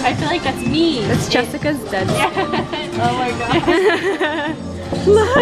I feel like that's me. That's Jessica's dead. Yeah. Oh my god. Look!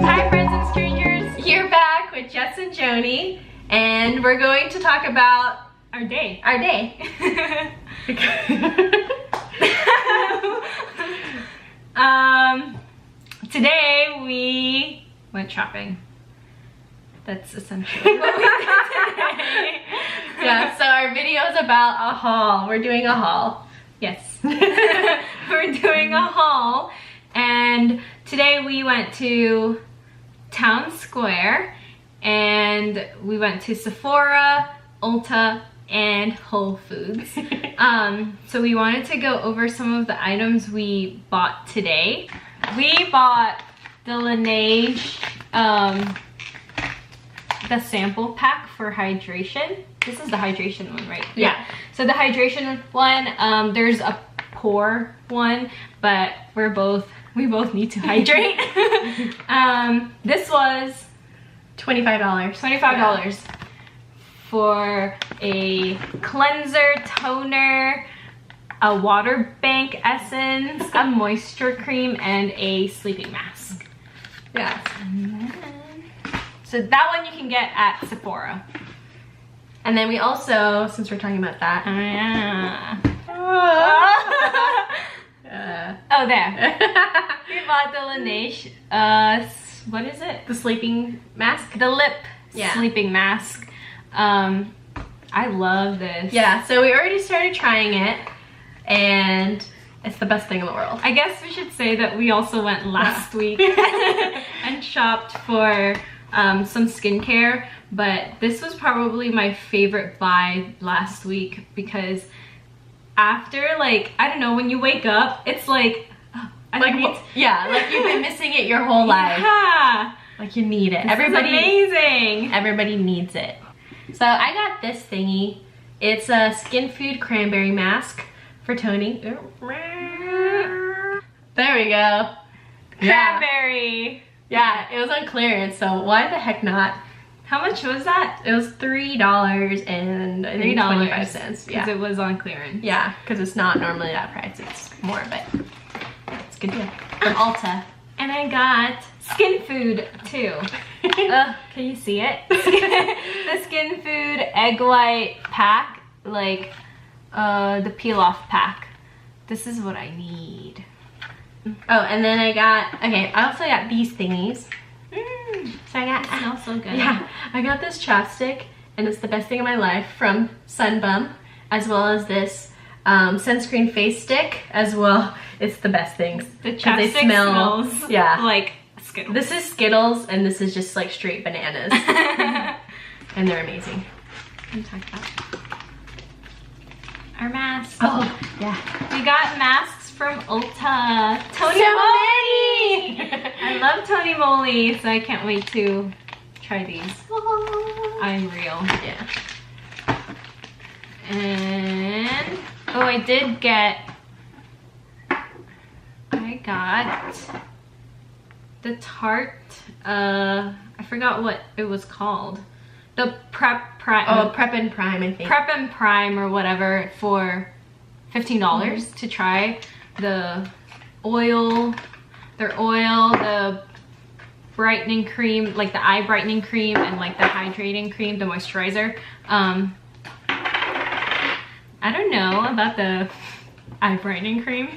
Hi friends and strangers, here back with Jess and Joni, and we're going to talk about Our day. our day. Today we went shopping. That's essentially what we did today. Yeah, so our video is about a haul. We're doing a haul. Yes. We're doing a haul. And today we went to Town Square and we went to Sephora, Ulta, and Whole Foods. So we wanted to go over some of the items we bought today. We bought the LANEIGE, the sample pack for hydration. This is the hydration one, right? Yeah. So the hydration one, there's a pore one, but we both need to hydrate. This was $25. $25 for a cleanser, toner, a water bank essence, a moisture cream, and a sleeping mask. Yes. So that one you can get at Sephora. And then we also, since we're talking about that, oh there. We bought the LANEIGE, what is it? The sleeping mask? The lip sleeping mask. I love this. Yeah, so we already started trying it, and it's the best thing in the world. I guess we should say that we also went last week and shopped for some skincare, but this was probably my favorite buy last week because after, like, I don't know, when you wake up, it's like, like you've been missing it your whole life. Yeah. Like you need it. Everybody, amazing. Everybody needs it. So I got this thingy. It's a SKINFOOD cranberry mask for Tony. There we go. Cranberry. Yeah, it was on clearance, so why the heck not? How much was that? It was $3 and I think 25 cents. Yeah, because it was on clearance. Yeah, because it's not normally that price. It's more, but it's a good deal. From Ulta. And I got SKINFOOD too. Can you see it? The SKINFOOD egg white pack, like the peel off pack. This is what I need. Oh, and then I also got these thingies. So I got, it smells so good. Yeah, I got this chapstick, and it's the best thing in my life from BUM, as well as this sunscreen face stick as well. It's the best things. The chapstick smells like Skittles. This is Skittles, and this is just like straight bananas. And they're amazing. What are you talking about? Our masks. Oh, yeah. We got masks from Ulta. TONYMOLY! I love TONYMOLY, so I can't wait to try these. I'm real. Yeah. And oh, I got the Tarte, I forgot what it was called. The Prep Prime. Oh, Prep and Prime, I think. Prep and Prime or whatever for $15 to try the oil, the brightening cream, like the eye brightening cream, and like the hydrating cream, the moisturizer. I don't know about the eye brightening cream.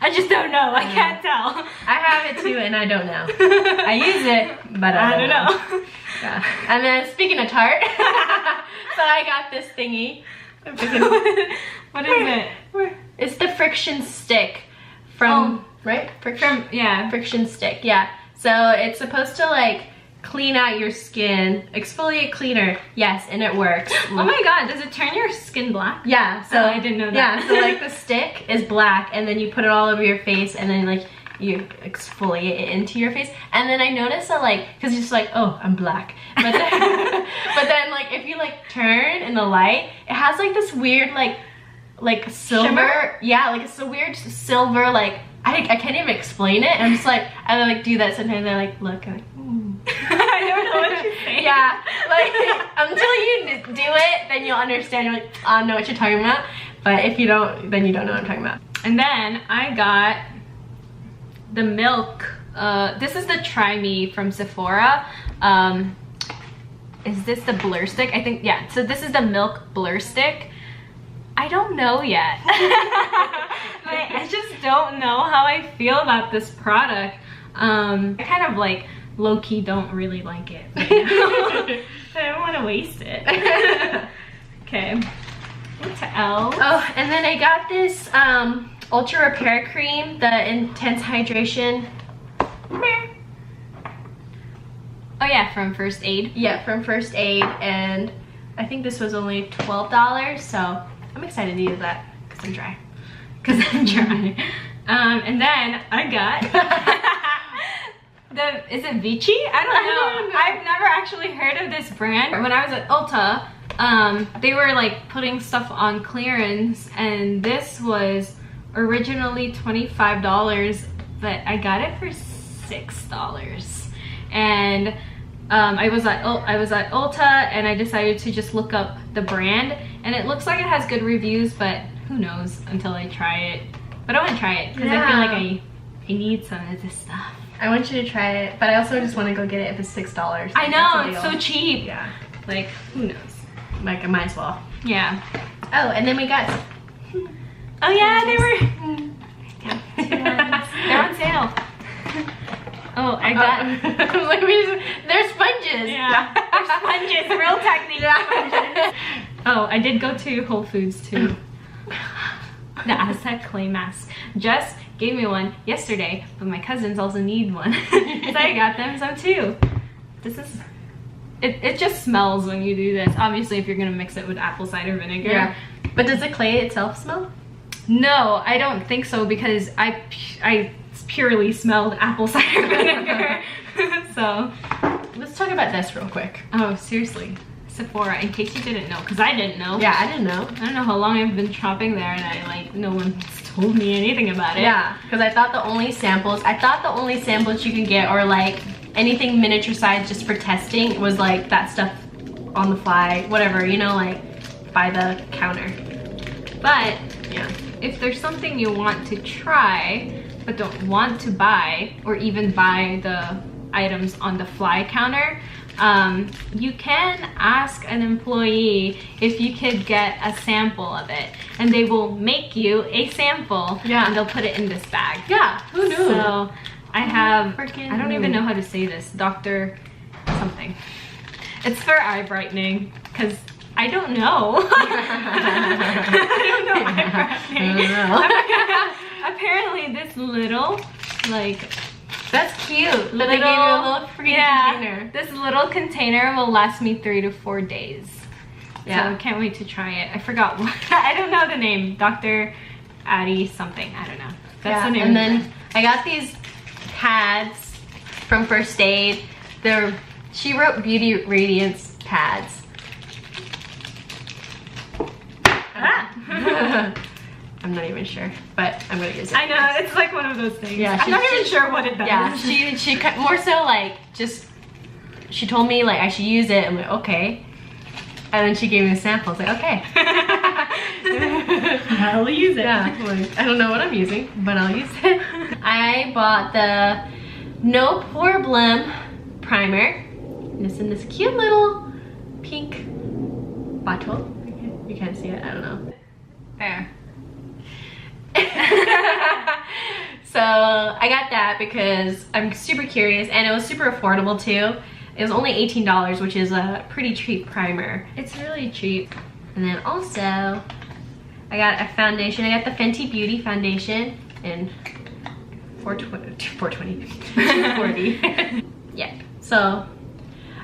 I just don't know. I can't tell. I have it too, and I don't know. I use it, but I don't know. Yeah. And then speaking of Tarte, so I got this thingy. What is it? It's the friction stick from friction stick. Yeah. So it's supposed to like clean out your skin, exfoliate cleaner. Yes, and it works. Oh my god, does it turn your skin black? Yeah. So I didn't know that. Yeah. So like the stick is black, and then you put it all over your face, and then like you exfoliate it into your face. And then I noticed that, like, because it's just like, oh, I'm black, but then, but then like if you like turn in the light, it has like this weird like silver. Shimmer? Yeah, like it's a weird silver, like I can't even explain it. I'm just like, I like do that sometimes. I like look, I'm like, I don't know what you're saying. Yeah, like until you do it, then you'll understand. You're like, I know what you're talking about. But if you don't, then you don't know what I'm talking about. And then I got the milk. This is the Try Me from Sephora. Is this the blur stick? I think, yeah. So this is the milk blur stick. I don't know yet. I just don't know how I feel about this product. I kind of like low-key don't really like it right now. I don't want to waste it. Okay. What's else? Oh, and then I got this Ultra Repair Cream, the Intense Hydration. Oh yeah, from First Aid. Yeah, from First Aid, and I think this was only $12, so I'm excited to use that because I'm dry. And then I got is it Vichy? I don't know. I've never actually heard of this brand. When I was at Ulta, they were like putting stuff on clearance, and this was originally $25, but I got it for $6. And I was at Ulta, and I decided to just look up the brand, and it looks like it has good reviews, but who knows until I try it. But I want to try it because I feel like I need some of this stuff. I want you to try it, but I also just want to go get it if it's $6. I know, it's so cheap. Yeah. Like, who knows? Like, I might as well. Yeah. Oh, and then we got... Oh yeah, they were... They're on sale. Oh, I got... I was like, they're sponges. Yeah, they're sponges. Real technique. Yeah. Oh, I did go to Whole Foods too. The Aztec clay mask. Jess gave me one yesterday, but my cousins also need one. So I got them some too. This is... It just smells when you do this. Obviously, if you're gonna mix it with apple cider vinegar. Yeah. But does the clay itself smell? No, I don't think so, because I purely smelled apple cider vinegar. So let's talk about this real quick. Oh, seriously. Sephora, in case you didn't know, because I didn't know. Yeah, I didn't know. I don't know how long I've been shopping there, and no one's told me anything about it. Yeah, because I thought the only samples you could get are like anything miniature size just for testing was like that stuff on the fly, whatever, you know, like by the counter. But yeah, if there's something you want to try but don't want to buy, or even buy the items on the fly counter, you can ask an employee if you could get a sample of it, and they will make you a sample. Yeah. And they'll put it in this bag. Yeah, who knew? So I have, I don't even know how to say this, Dr. something. It's for eye brightening, because I don't know. I don't know eye brightening. Apparently this little, like, that's cute. But they gave you a little free container. This little container will last me 3 to 4 days. Yeah. So I can't wait to try it. I forgot what, I don't know the name. Dr. Addie something, I don't know. That's the name. And then I got these pads from First Aid. She wrote Beauty Radiance pads. I'm not even sure, but I'm gonna use it. I know, it's like one of those things. Yeah, I'm not even sure what it does. Yeah, she more so like she told me like I should use it. I'm like, okay. And then she gave me a sample. I was like, okay. I'll use it. Yeah, like, I don't know what I'm using, but I'll use it. I bought the No Poreblem primer. It's in this cute little pink bottle. You can't see it, I don't know. There. So I got that because I'm super curious, and it was super affordable too. It was only $18, which is a pretty cheap primer. It's really cheap. And then also I got a foundation. I got the Fenty Beauty foundation in 240. Yeah, so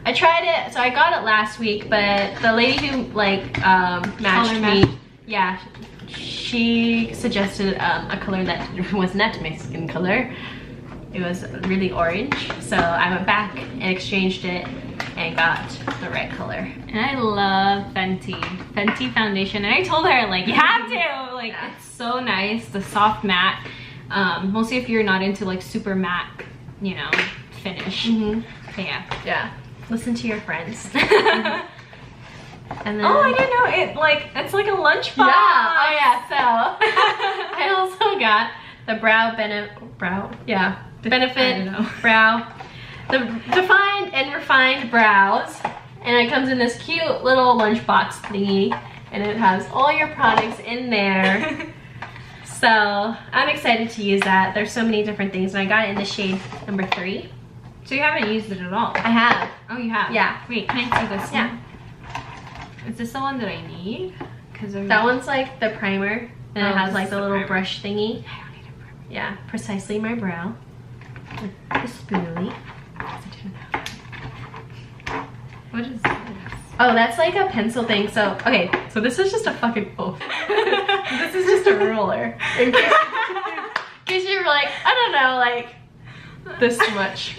I tried it. So I got it last week, but the lady who like matched me, yeah, she suggested a color that was not my skin color. It was really orange, so I went back and exchanged it and got the red color. And I love Fenty foundation, and I told her like, you have to, like, yeah. It's so nice, the soft matte, mostly if you're not into like super matte, you know, finish. Yeah. Listen to your friends. And then, oh, I didn't know it. Like, it's like a lunchbox. Yeah. Oh yeah. So I also got the Benefit brow, the defined and refined brows, and it comes in this cute little lunchbox thingy, and it has all your products in there. So I'm excited to use that. There's so many different things, and I got it in the shade number 3. So you haven't used it at all? I have. Oh, you have? Yeah. Wait, can I see this Yeah. one? Is this the one that I need? Because that one's like the primer, and it has like the little brush thingy. I don't need a primer. Yeah, precisely my brow. The spoolie. What is this? Oh, that's like a pencil thing. So, okay, so this is just a fucking this is just a ruler. In case you're like, I don't know, like this much.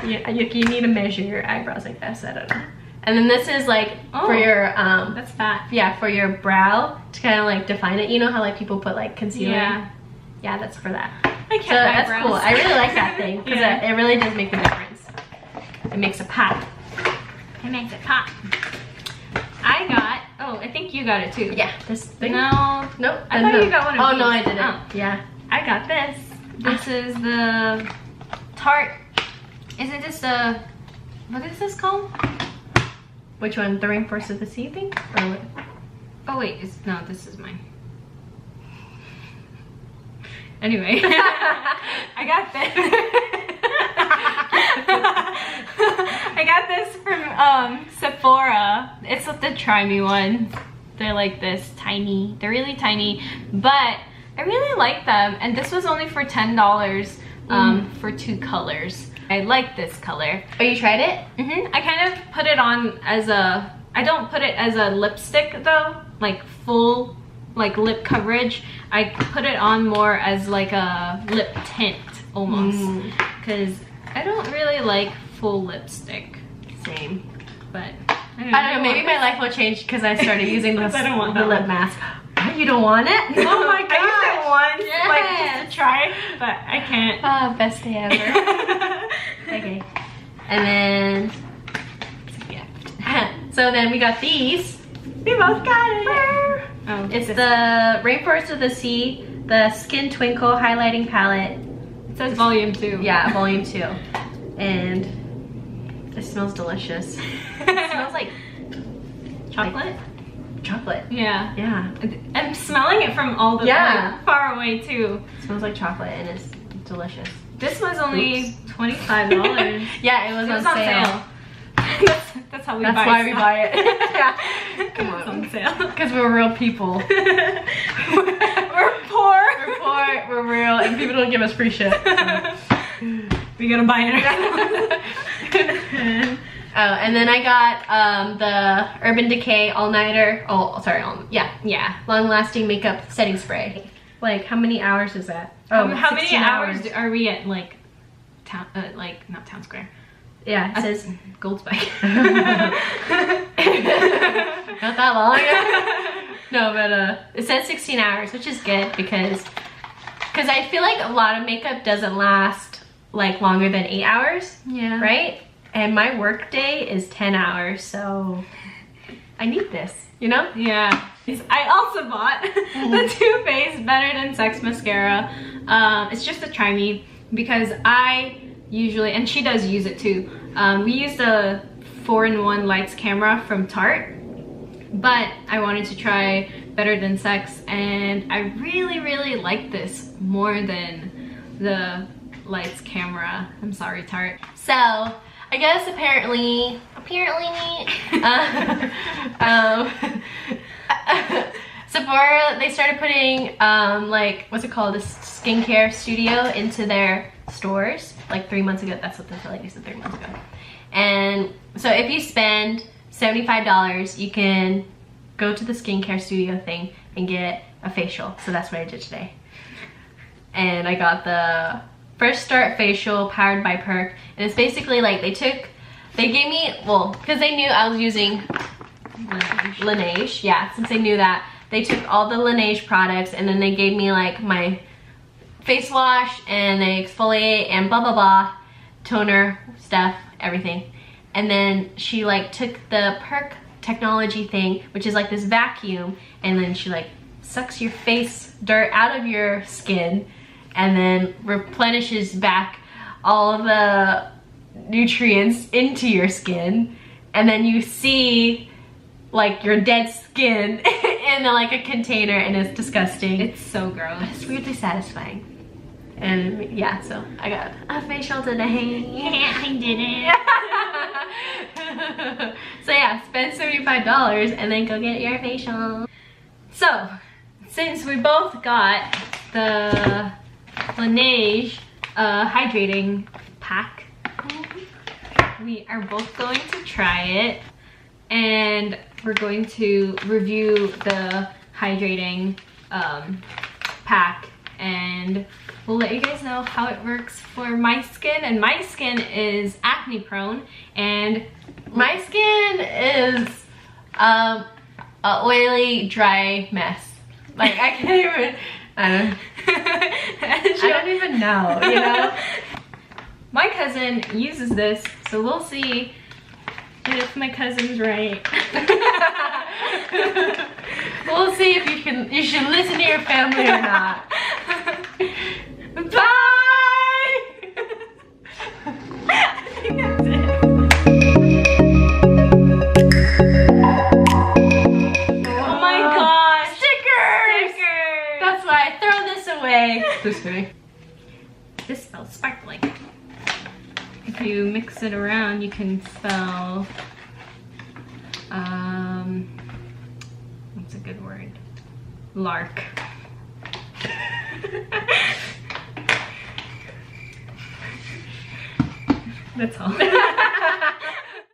Yeah, you need to measure your eyebrows, I guess. I don't know. And then this is like for your that's fat. Yeah, for your brow to kind of like define it. You know how like people put like concealer? Yeah. Yeah, that's for that. I can't. So that's cool. I really like that thing because Yeah. it really does make a difference. It makes a pop. It makes it pop. I got, oh, I think you got it too. Yeah, this thing. No. Nope. I thought you got one of Oh, these. no, I didn't. Oh. Yeah. I got this. This is the Tarte. Isn't this the, what is this called? Which one? The Rainforest of the Sea thing? Or what? Oh wait, no, this is mine. Anyway, I got this. I got this from Sephora. It's the Try Me one. They're like this tiny. They're really tiny, but I really like them. And this was only for $10 for 2 colors. I like this color. Oh, you tried it? I kind of put it on as a, I don't put it as a lipstick though, like full like lip coverage. I put it on more as like a lip tint almost, because I don't really like full lipstick. Same. But I don't know, maybe my life will change because I started using the lip mask. Oh, you don't want it? Oh my gosh. I used it once, Yes. like just to try, but I can't. Oh, best day ever. Okay. And then it's a gift. So then we got these. We both got it. Oh, It's the Rainforest of the Sea, the Skin Twinkle Highlighting Palette. It says volume 2. Yeah, volume 2. And it smells delicious. It smells like chocolate. Chocolate. Yeah. Yeah. I'm smelling it from all the like, far away too. It smells like chocolate and it's delicious. This was only $25. Yeah, it was on sale. That's how we That's buy why we stuff. buy it. Yeah. Come It's on. on sale. Because we're real people. We're poor. We're poor, we're real, and people don't give us free shit. So. We gotta buy it. Oh, and then I got the Urban Decay All-Nighter. Oh, sorry, yeah. Long-lasting makeup setting spray. Like, how many hours is that? Oh, how many 16 hours are we at, like, town, like, not Town Square? Yeah, it says Gold Spike. not that long. No, but it says 16 hours, which is good because I feel like a lot of makeup doesn't last like longer than 8 hours. Yeah. Right? And my work day is 10 hours, so I need this, you know? Yeah. I also bought the Too Faced Better Than Sex Mascara. It's just a Try Me because I usually, and she does use it too. We use the 4-in-1 lights camera from Tarte, but I wanted to try Better Than Sex, and I really like this more than the lights camera. I'm sorry, Tarte. So I guess apparently Sephora, they started putting like, what's it called, this skincare studio into their stores like 3 months ago. That's what the lady said, 3 months ago. And so if you spend $75, you can go to the skincare studio thing and get a facial. So that's what I did today. And I got the Fresh Start Facial powered by Perk. And it's basically like they gave me, well, because they knew I was using LANEIGE. Yeah, since they knew that, they took all the LANEIGE products and then they gave me like my face wash and they exfoliate and blah blah blah. toner stuff, everything. And then she like took the Perk technology thing, which is like this vacuum, and then she like sucks your face dirt out of your skin and then replenishes back all of the nutrients into your skin, and then you see like your dead skin in like a container, and it's disgusting. It's so gross. It's weirdly satisfying. And yeah, so I got a facial today. Yeah, I did it. So yeah, spend $75 and then go get your facial. So, since we both got the LANEIGE hydrating pack, we are both going to try it, and we're going to review the hydrating pack, and we'll let you guys know how it works for my skin. And my skin is acne prone, and my skin is a oily, dry mess. Like I can't even, I don't even know, you know? My cousin uses this, so we'll see if my cousin's right. We'll see if you should listen to your family or not. Bye! I think that's it. Oh my gosh! Stickers! That's why I throw this away. Just kidding. This smells sparkling. If you mix it around, you can spell, what's a good word? Lark. That's all.